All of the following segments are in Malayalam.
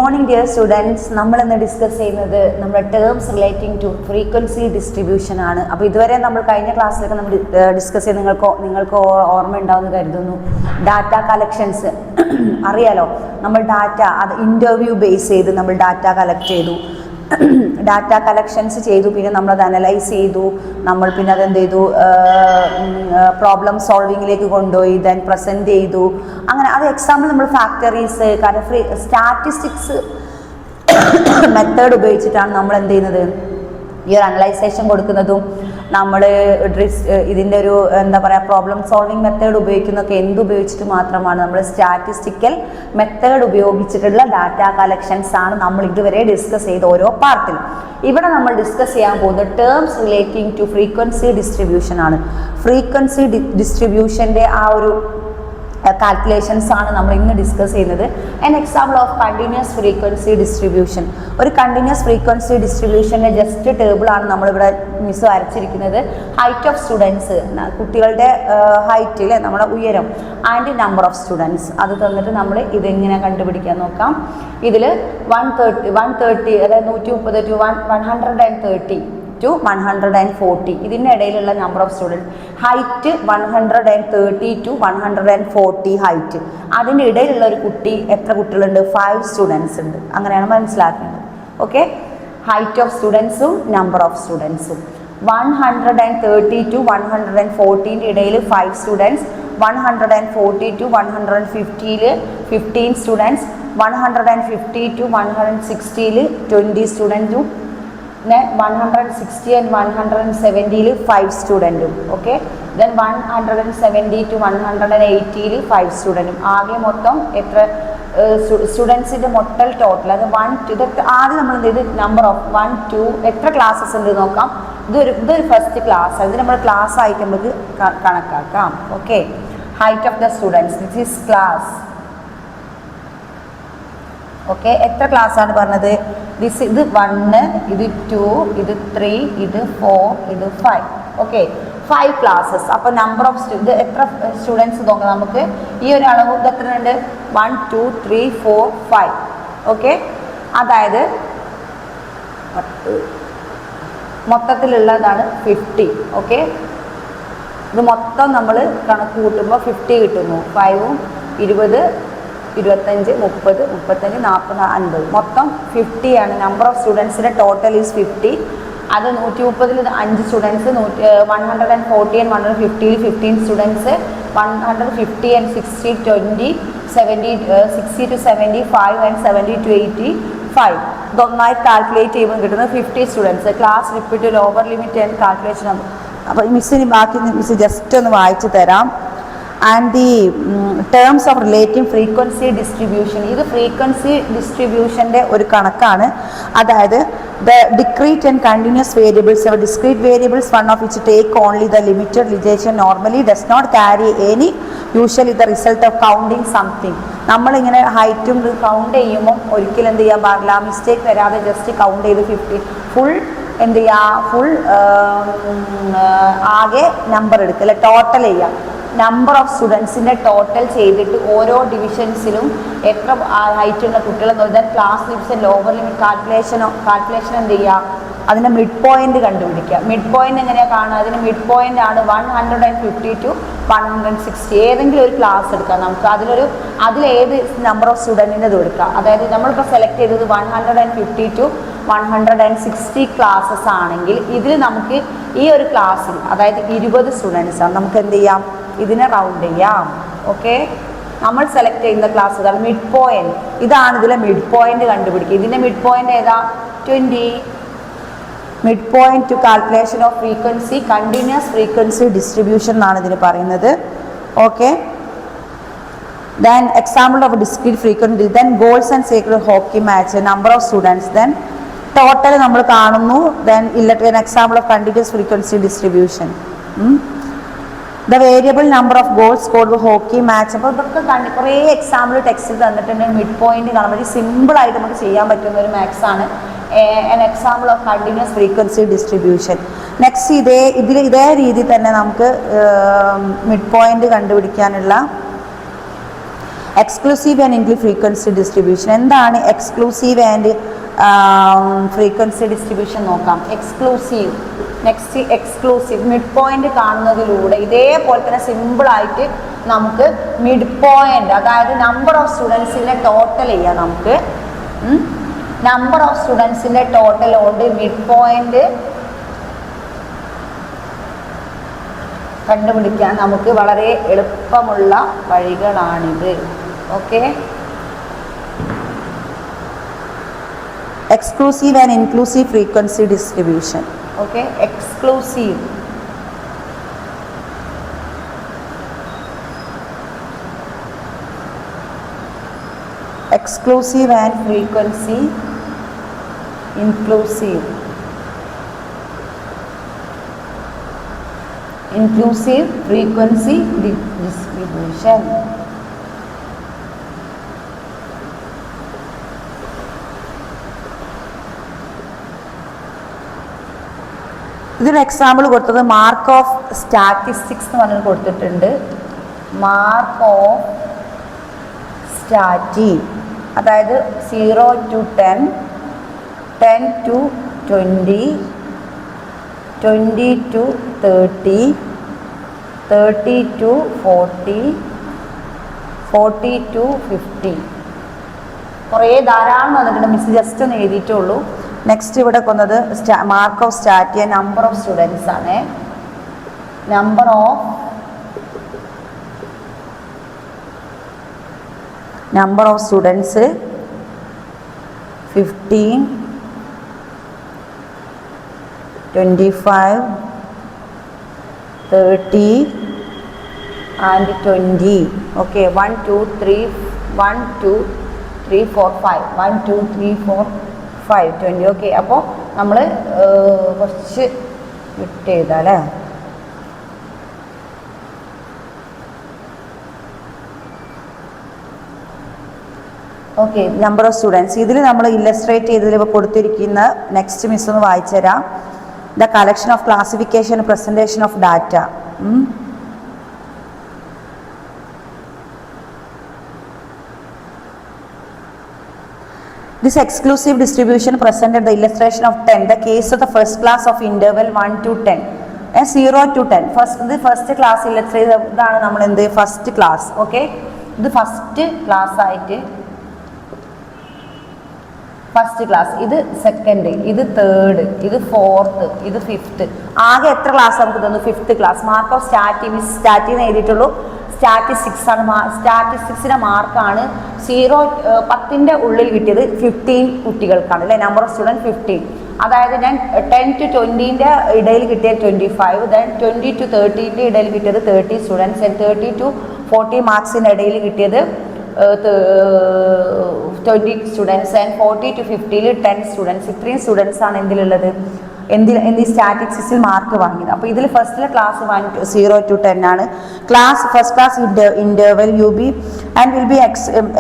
Morning dear students. നമ്മളിന്ന് ഡിസ്കസ് ചെയ്യുന്നത് നമ്മുടെ terms relating to frequency distribution ആണ്. അപ്പോൾ ഇതുവരെ നമ്മൾ കഴിഞ്ഞ ക്ലാസ്സിലൊക്കെ നമ്മൾ ഡിസ്കസ് ചെയ്ത് നിങ്ങൾക്ക് ഓർമ്മ ഉണ്ടാവുമെന്ന് കരുതുന്നു. ഡാറ്റ കളക്ഷൻസ് അറിയാലോ, നമ്മൾ ഡാറ്റ അത് ഇൻ്റർവ്യൂ ബേസ് ചെയ്ത് നമ്മൾ ഡാറ്റ കളക്ട് ചെയ്തു, ഡാറ്റ കളക്ഷൻസ് ചെയ്തു, പിന്നെ നമ്മളത് അനലൈസ് ചെയ്തു, നമ്മൾ പിന്നെ അതെന്ത് ചെയ്തു, പ്രോബ്ലം സോൾവിങ്ങിലേക്ക് കൊണ്ടുപോയി, ദെൻ പ്രസൻറ്റ് ചെയ്തു. അങ്ങനെ അത് എക്സാമ്പിൾ നമ്മൾ ഫാക്ടറീസ്, കാരണം സ്റ്റാറ്റിസ്റ്റിക്സ് മെത്തേഡ് ഉപയോഗിച്ചിട്ടാണ് നമ്മൾ എന്ത് ചെയ്യുന്നത്, ഈ ഒരു അനലൈസേഷൻ കൊടുക്കുന്നതും. നമ്മൾ ഇതിൻ്റെ ഒരു എന്താ പറയുക, പ്രോബ്ലം സോൾവിങ് മെത്തേഡ് ഉപയോഗിക്കുന്നതൊക്കെ എന്തുപയോഗിച്ചിട്ട് മാത്രമാണ്, നമ്മൾ സ്റ്റാറ്റിസ്റ്റിക്കൽ മെത്തേഡ് ഉപയോഗിച്ചിട്ടുള്ള ഡാറ്റ കളക്ഷൻസ് ആണ് നമ്മൾ ഇതുവരെ ഡിസ്കസ് ചെയ്ത ഓരോ പാർട്ടിലും. ഇവിടെ നമ്മൾ ഡിസ്കസ് ചെയ്യാൻ പോകുന്നത് terms relating to frequency distribution ആണ്. ഫ്രീക്വൻസി ഡിസ്ട്രിബ്യൂഷൻ്റെ ആ ഒരു കാൽക്കുലേഷൻസ് ആണ് നമ്മൾ ഇന്ന് ഡിസ്കസ് ചെയ്യുന്നത്. An example of continuous frequency distribution. ഒരു കണ്ടിന്യൂസ് ഫ്രീക്വൻസി ഡിസ്ട്രിബ്യൂഷൻ്റെ ജസ്റ്റ് ടേബിളാണ് നമ്മളിവിടെ മിസ് വരച്ചിരിക്കുന്നത്. ഹൈറ്റ് ഓഫ് സ്റ്റുഡൻസ്, കുട്ടികളുടെ ഹൈറ്റ് അല്ലേ, നമ്മുടെ ഉയരം, ആൻഡ് നമ്പർ ഓഫ് സ്റ്റുഡൻസ് അത് തന്നിട്ട് നമ്മൾ ഇതെങ്ങനെ കണ്ടുപിടിക്കാൻ നോക്കാം. ഇതിൽ 130 അതായത് 130 to 130 to 140 ഇതിൻ്റെ ഇടയിലുള്ള number of students. Height 130 to 140 height, അതിൻ്റെ ഇടയിലുള്ള ഒരു കുട്ടി, എത്ര കുട്ടികളുണ്ട്, 5 സ്റ്റുഡൻസ് ഉണ്ട്. അങ്ങനെയാണ് മനസ്സിലാക്കേണ്ടത്. ഓക്കെ, ഹൈറ്റ് ഓഫ് സ്റ്റുഡൻസും നമ്പർ ഓഫ് സ്റ്റുഡൻസും. 130 to 140 ഇടയിൽ 5 സ്റ്റുഡൻസ്, 140 to 150 15 സ്റ്റുഡൻസ്, 150 to 160 20 സ്റ്റുഡൻറ്റും, 160 and 170 5 സ്റ്റുഡൻറ്റും. ഓക്കെ, ദെൻ 170 to 180 5 സ്റ്റുഡൻറ്റും. ആകെ മൊത്തം എത്ര സ്റ്റുഡൻസിൻ്റെ മൊത്തം ടോട്ടൽ, അത് 1 2 ഇത് ആദ്യം നമ്മൾ എന്ത് ചെയ്ത് നമ്പർ ഓഫ് 1 2 എത്ര ക്ലാസ്സസ് ഉണ്ട് നോക്കാം. ഇതൊരു ഫസ്റ്റ് ക്ലാസ്, ഇത് നമ്മൾ ക്ലാസ് ആയിട്ട് നമുക്ക് കണക്കാക്കാം. Okay, height of the students, this is class. Okay, എത്ര ക്ലാസ് ആണ് പറഞ്ഞത്, ഇത് 1, ഇത് 2, ഇത് 3, ഇത് 4, ഇത് 5. Okay, 5 classes. അപ്പോൾ നമ്പർ ഓഫ് ഇത് എത്ര സ്റ്റുഡൻസ് നോക്കാം നമുക്ക്. ഈ ഒരു അളവ് ഇത് എത്ര ഉണ്ട്, 1 2 3 4 5. ഓക്കെ, അതായത് മൊത്തത്തിലുള്ളതാണ് 50. ഓക്കെ, ഇത് മൊത്തം നമ്മൾ കണക്ക് കൂട്ടുമ്പോൾ 50 കിട്ടുന്നു. 5ഉം 20 25 30 35 40 50 മൊത്തം 50 ആണ്. നമ്പർ ഓഫ് സ്റ്റുഡൻസിൻ്റെ ടോട്ടൽ ഈസ് 50. അത് 130 5 students, 140 and 150 15 students, 150 and 60 20 70 60 to 75 and 70 to 85. ഇതൊന്നായി കാൽക്കുലേറ്റ് ചെയ്യുമ്പോൾ കിട്ടുന്നത് 50 students. Class repeat, lower limit and calculation. അപ്പോൾ മിസ്സിന് ബാക്കി മിസ് ജസ്റ്റ് ഒന്ന് വായിച്ചു തരാം. And the terms of relative frequency distribution. ഇത് ഫ്രീക്വൻസി ഡിസ്ട്രിബ്യൂഷൻ്റെ ഒരു കണക്കാണ്. അതായത് the discrete and continuous variables, discrete variables one of which take only the limited relation normally does not carry any usually the result of counting something. നമ്മളിങ്ങനെ ഹൈറ്റും കൗണ്ട് ചെയ്യുമ്പോൾ ഒരിക്കലും എന്ത് ചെയ്യാൻ പാടില്ല, മിസ്റ്റേക്ക് വരാതെ ജസ്റ്റ് കൗണ്ട് ചെയ്ത് 50 ഫുൾ എന്ത് ചെയ്യുക, ഫുൾ ആകെ നമ്പർ എടുക്കുക, ടോട്ടൽ ചെയ്യുക. നമ്പർ ഓഫ് സ്റ്റുഡൻസിൻ്റെ ടോട്ടൽ ചെയ്തിട്ട് ഓരോ ഡിവിഷൻസിലും എത്ര ഹൈറ്റ് ഉള്ള കുട്ടികളെന്ന് പറഞ്ഞാൽ class division, lower limit calculation എന്ത് ചെയ്യുക, അതിൻ്റെ മിഡ് പോയിൻ്റ് കണ്ടുപിടിക്കുക. മിഡ് പോയിൻ്റ് എങ്ങനെയാണ് കാണുക, അതിന് മിഡ് പോയിൻ്റ് ആണ് 150 to 160. ഏതെങ്കിലും ഒരു ക്ലാസ് എടുക്കാം നമുക്ക്, അതിലേത് നമ്പർ ഓഫ് സ്റ്റുഡൻറ്റിൻ്റെ എടുക്കുക. അതായത് നമ്മളിപ്പോൾ സെലക്ട് ചെയ്തത് 150 to 160 ക്ലാസ്സസ് ആണെങ്കിൽ ഇതിൽ നമുക്ക് ഈ ഒരു ക്ലാസ്സിൽ, അതായത് 20 സ്റ്റുഡൻസാണ്, നമുക്ക് എന്ത് ചെയ്യാം, ഇതിനെ റൗണ്ട് ചെയ്യാം. ഓക്കെ, നമ്മൾ സെലക്ട് ചെയ്യുന്ന ക്ലാസ് ഇതാണ് മിഡ് പോയിന്റ്. ഇതാണ് ഇതിലെ മിഡ് പോയിന്റ് കണ്ടുപിടിക്കുക. ഇതിൻ്റെ മിഡ് പോയിന്റ് ഏതാ, 20. Mid point two calculation of frequency, continuous frequency distribution എന്നാണ് ഇതിന് പറയുന്നത്. Okay, then example of discrete frequency, then goals and secret hockey match, number of students, then total നമ്മൾ കാണുന്നു. Then example of continuous frequency distribution, the variable number of goals scored hockey match. അപ്പോൾ ഇതൊക്കെ കുറേ എക്സാമ്പിൾ ടെക്സ്റ്റിൽ തന്നിട്ടുണ്ട്. മിഡ് പോയിന്റ് കാണാൻ വേണ്ടി സിമ്പിളായിട്ട് നമുക്ക് ചെയ്യാൻ പറ്റുന്ന ഒരു മാത്സ് ആണ്. an example of continuous frequency distribution. Next ഇതേ രീതി തന്നെ നമുക്ക് മിഡ് പോയിന്റ് കണ്ടുപിടിക്കാനുള്ള exclusive and inclusive frequency distribution. എന്താണ് എക്സ്ക്ലൂസീവ് ആൻഡ് ഫ്രീക്വൻസി ഡിസ്ട്രിബ്യൂഷൻ നോക്കാം. Exclusive, next exclusive, mid point കാണുന്നതിലൂടെ ഇതേപോലെ തന്നെ സിമ്പിളായിട്ട് നമുക്ക് മിഡ് പോയിന്റ്, അതായത് നമ്പർ ഓഫ് സ്റ്റുഡൻസിനെ ടോട്ടൽ ചെയ്യാം. നമുക്ക് നമ്പർ ഓഫ് സ്റ്റുഡൻസിൻ്റെ ടോട്ടൽ കൊണ്ട് മിഡ് പോയിന്റ് കണ്ടുപിടിക്കാൻ നമുക്ക് വളരെ എളുപ്പമുള്ള വഴികളാണിത്. Okay, exclusive and inclusive frequency distribution. Okay, exclusive, exclusive and frequency inclusive frequency distribution. ഇതിന് എക്സാമ്പിൾ കൊടുത്തത് മാർക്ക് ഓഫ് സ്റ്റാറ്റിസ്റ്റിക്സ് എന്ന് പറഞ്ഞ് കൊടുത്തിട്ടുണ്ട്. മാർക്ക് ഓഫ് സ്റ്റാറ്റി, അതായത് 0 to 10, 10 to 20, 20 to 30, 30 to 40, 40 to 50. കുറേ ധാരാളം വന്നിട്ടുണ്ട്. മിസ് ജസ്റ്റ് ഒന്ന് എഴുതിയിട്ടുള്ളൂ. നെക്സ്റ്റ് ഇവിടെ കൊന്നത് മാർക്ക് ഓഫ് സ്റ്റാറ്റി നമ്പർ ഓഫ് സ്റ്റുഡൻസ് ആണ്. Number of students 15, 25, 30 and 20. Okay, 1 2 3 1 2 3 4 5 1 2 3 4 5 20. Okay, അപ്പോൾ നമ്മൾ കുറച്ച് വിട്ട് ചെയ്താലേ. ഓക്കെ, നമ്പർ ഓഫ് സ്റ്റുഡൻസ് ഇതിൽ നമ്മൾ ഇല്ലസ്ട്രേറ്റ് ചെയ്തതിൽ കൊടുത്തിരിക്കുന്ന നെക്സ്റ്റ് മിസ് ഒന്ന് വായിച്ചു തരാം. The collection of classification presentation of data. This exclusive distribution presented the illustration of 10, the case of the first class of interval 1 to 10, 0 to 10. First class illustrate ഇതാണ് നമ്മൾ എന്ത് ഫസ്റ്റ് ക്ലാസ്. ഓക്കെ, ഇത് ഫസ്റ്റ് ക്ലാസ് ആയിട്ട് ഫസ്റ്റ് ക്ലാസ്, ഇത് സെക്കൻഡ്, ഇത് തേർഡ്, ഇത് ഫോർത്ത്, ഇത് ഫിഫ്ത്ത്. ആകെ എത്ര ക്ലാസ് നമുക്ക് തന്നു? Fifth class. Mark of miss സ്റ്റാറ്റിന്ന് എഴുതിയിട്ടുള്ളൂ. സ്റ്റാറ്റിസ്റ്റിക്സ് ആണ്. സ്റ്റാറ്റിസ്റ്റിക്സിൻ്റെ മാർക്കാണ് 10ൻ്റെ ഉള്ളിൽ കിട്ടിയത് 15 കുട്ടികൾക്കാണ് അല്ലേ. Number of student 15. അതായത് ഞാൻ 10 to 20ൻ്റെ ഇടയിൽ കിട്ടിയത് 25, ദെൻ 20 to 30ൻ്റെ ഇടയിൽ കിട്ടിയത് 30 സ്റ്റുഡൻസ്, 30 to 40 മാർക്സിൻ്റെ ഇടയിൽ കിട്ടിയത് 20 സ്റ്റുഡൻസ്, ആൻഡ് 40 to 50ൽ 10 സ്റ്റുഡൻസ്. ഇത്രയും സ്റ്റുഡൻസ് ആണ് എന്തിലുള്ളത്, എന്ത് സ്റ്റാറ്റിസ്റ്റിക്സിൽ മാർക്ക് വാങ്ങിയത്. അപ്പോൾ ഇതിൽ ഫസ്റ്റിലെ ക്ലാസ് 0 to 10 ആണ്. First class interval you be and will be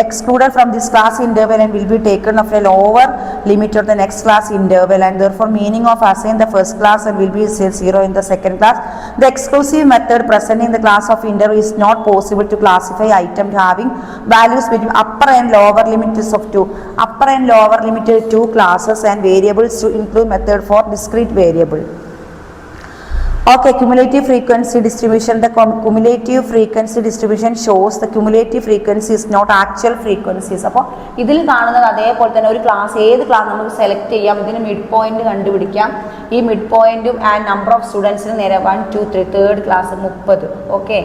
excluded from this class interval and will be taken of a lower limit of the next class interval, and therefore meaning of assign the first class and will be 0 in the second class. The exclusive method present in the class of interval is not possible to classify items having values between upper and lower limits of 2. Upper and lower limit 2 classes and variables to include method for discrete variable. Okay, cumulative frequency distribution. The cumulative frequency distribution shows the cumulative frequency is not actual frequencies. അപ്പോൾ ഇതിൽ കാണുന്നത് അതേപോലെ തന്നെ ഒരു ക്ലാസ്, ഏത് ക്ലാസ് നമുക്ക് സെലക്ട് ചെയ്യാം. ഇതിന് മിഡ് പോയിന്റ് കണ്ടുപിടിക്കാം. ഈ മിഡ് പോയിന്റും ആൻഡ് നമ്പർ ഓഫ് സ്റ്റുഡൻസിന് നേരെ 1 2 3 തേർഡ് ക്ലാസ് 30. ഓക്കെ,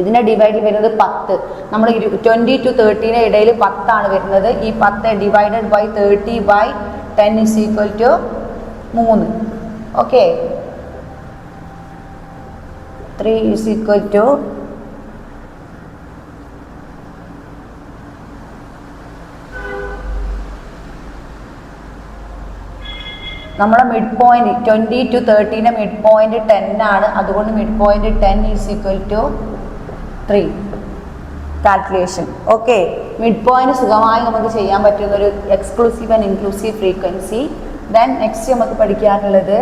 ഇതിൻ്റെ ഡിവൈഡിൽ വരുന്നത് 10. നമ്മൾ 20 to 30ന് ഇടയിൽ 10 ആണ് വരുന്നത്. ഈ 10 divided by 30 by 10 is equal to 3. Okay, 3 is equal to നമ്മളെ മിഡ് പോയിന്റ് 20 to 30ൻ്റെ മിഡ് പോയിന്റ് 10 ആണ്. അതുകൊണ്ട് mid point 10 is equal to 3. Calculation. Okay, mid point സുഖമായി നമുക്ക് ചെയ്യാൻ പറ്റുന്ന ഒരു exclusive and inclusive frequency. Then next നമുക്ക് പഠിക്കാനുള്ളത്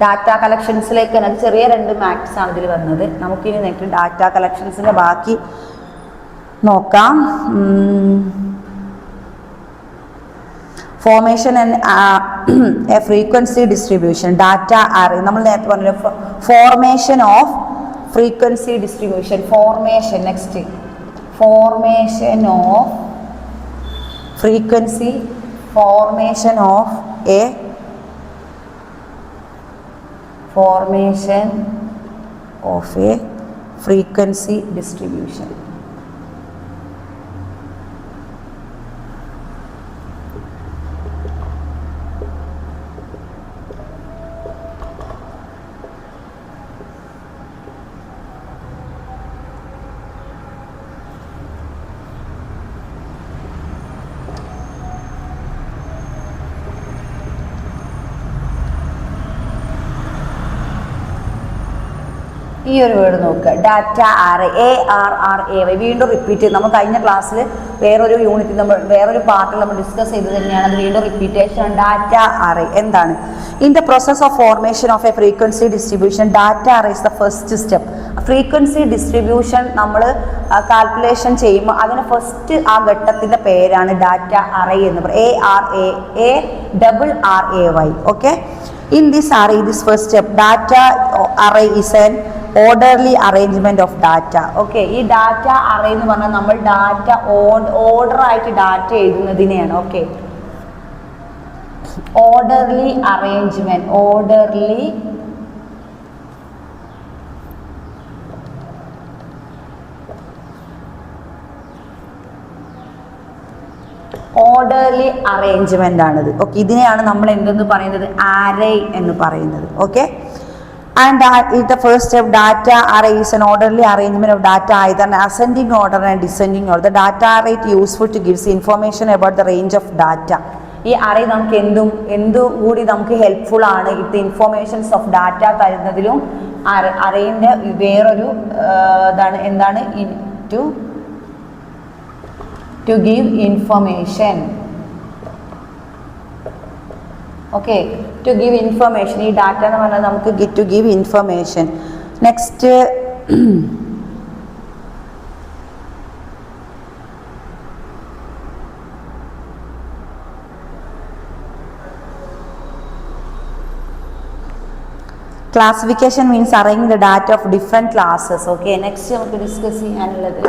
ഡാറ്റ കളക്ഷൻസിലേക്ക് അത് ചെറിയ 2 മാത്സ് ആണ് ഇതിൽ വന്നത്. നമുക്കിനി നേരിട്ട് ഡാറ്റ കളക്ഷൻസിൻ്റെ ബാക്കി നോക്കാം. Formation and A frequency distribution data array. നമ്മൾ നേരത്തെ പറഞ്ഞ formation of frequency distribution. Formation next formation of frequency, formation of a frequency distribution. ഈ ഒരു വേർഡ് നോക്കുക, ഡാറ്റ അറേ. ARRAY വീണ്ടും റിപ്പീറ്റ് ചെയ്ത് നമ്മൾ കഴിഞ്ഞ ക്ലാസ്സിൽ വേറൊരു യൂണിറ്റിൽ വേറൊരു പാർട്ടിൽ നമ്മൾ ഡിസ്കസ് ചെയ്ത് തന്നെയാണ്. അത് വീണ്ടും റിപ്പീറ്റേഷൻ. ഡാറ്റ അറേ എന്താണ്? In the process of formation of A frequency distribution data array is the first step. Frequency distribution നമ്മൾ കാൽക്കുലേഷൻ ചെയ്യുമ്പോൾ അതിന് ഫസ്റ്റ് ആ ഘട്ടത്തിൻ്റെ പേരാണ് ഡാറ്റ അറേ എന്ന് പറയുന്നത്. ARRAY. Okay, in this array, this first step, data array is an orderly arrangement of data. Okay, ഈ ഡാറ്റ അറേ എന്ന് പറഞ്ഞാൽ നമ്മൾ ഡാറ്റ ഓർഡർ ആയിട്ട് ഡാറ്റ എഴുതുന്നതിനെയാണ്. Okay, orderly arrangement. Orderly arrangement ആണിത്. ഓക്കെ, ഇതിനെയാണ് നമ്മൾ എന്തെന്ന് പറയുന്നത്? ആരേ എന്ന് പറയുന്നത്. Okay, and the first step, data array is an orderly arrangement of data either in ascending order and descending order. The data array is useful to give information about the range of data. ഈ അറേ നമുക്ക് കൂടി നമുക്ക് ഹെൽപ്ഫുൾ ആണ്. ഇത് ഇൻഫോർമേഷൻസ് ഓഫ് ഡാറ്റ തരുന്നതിലും അറേന്റെ വേറൊരു എന്താണ് to give information. Okay, to give information. ഈ ഡാറ്റ എന്ന് പറഞ്ഞാൽ നമുക്ക് to give information. Next, classification means arranging the data of different classes. Okay, next നമുക്ക് ഡിസ്കസ് ചെയ്യാനുള്ളത്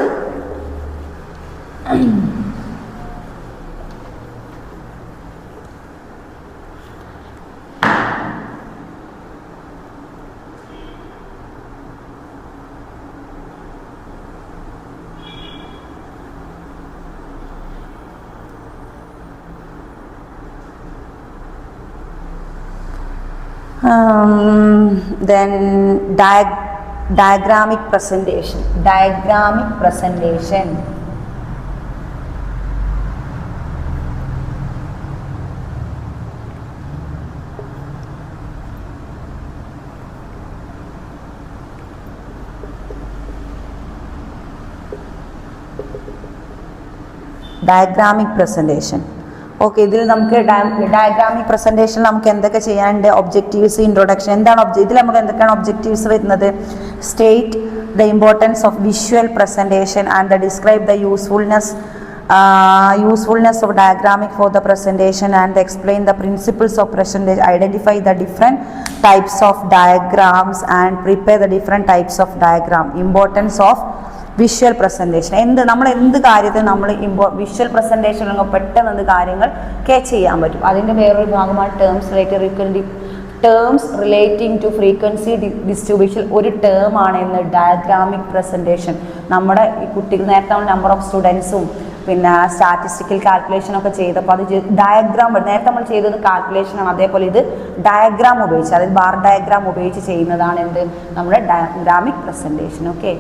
then diagrammic presentation. Diagrammic presentation. Okay, ഇതിൽ നമുക്ക് ഡയഗ്രാമിക് പ്രസൻറ്റേഷൻ നമുക്ക് എന്തൊക്കെ ചെയ്യാനുണ്ട്? Objectives, introduction. എന്താണ് ഇതിൽ നമുക്ക് എന്തൊക്കെയാണ് ഒബ്ജക്റ്റീവ്സ് വരുന്നത്? State the importance of visual presentation and describe the usefulness of diagrammic for the presentation and explain the principles of presentation. Identify the different types of diagrams and prepare the different types of diagram. Importance of visual presentation. നമ്മൾ എന്ത് കാര്യത്തിൽ നമ്മൾ വിഷ്വൽ പ്രസൻറ്റേഷൻ പെട്ടെന്ന് എന്ത് കാര്യങ്ങൾ ക്യാച്ച് ചെയ്യാൻ പറ്റും. അതിൻ്റെ വേറൊരു ഭാഗമാണ് terms relating to frequency distribution. ഒരു ടേമാണ് എന്ന് ഡയഗ്രാമിക് പ്രസൻറ്റേഷൻ. നമ്മുടെ ഈ കുട്ടികൾ നേരത്തെ നമ്മൾ നമ്പർ ഓഫ് സ്റ്റുഡൻസും പിന്നെ സ്റ്റാറ്റിസ്റ്റിക്കൽ കാൽക്കുലേഷനൊക്കെ ചെയ്തപ്പോൾ അത് ഡയഗ്രാം, നേരത്തെ നമ്മൾ ചെയ്തത് കാൽക്കുലേഷനാണ്. അതേപോലെ ഇത് ഡയഗ്രാം ഉപയോഗിച്ച്, അതായത് ബാർ ഡയഗ്രാം ഉപയോഗിച്ച് ചെയ്യുന്നതാണ് എന്ത് നമ്മുടെ ഡയഗ്രാമിക് പ്രസൻറ്റേഷൻ. ഓക്കെ.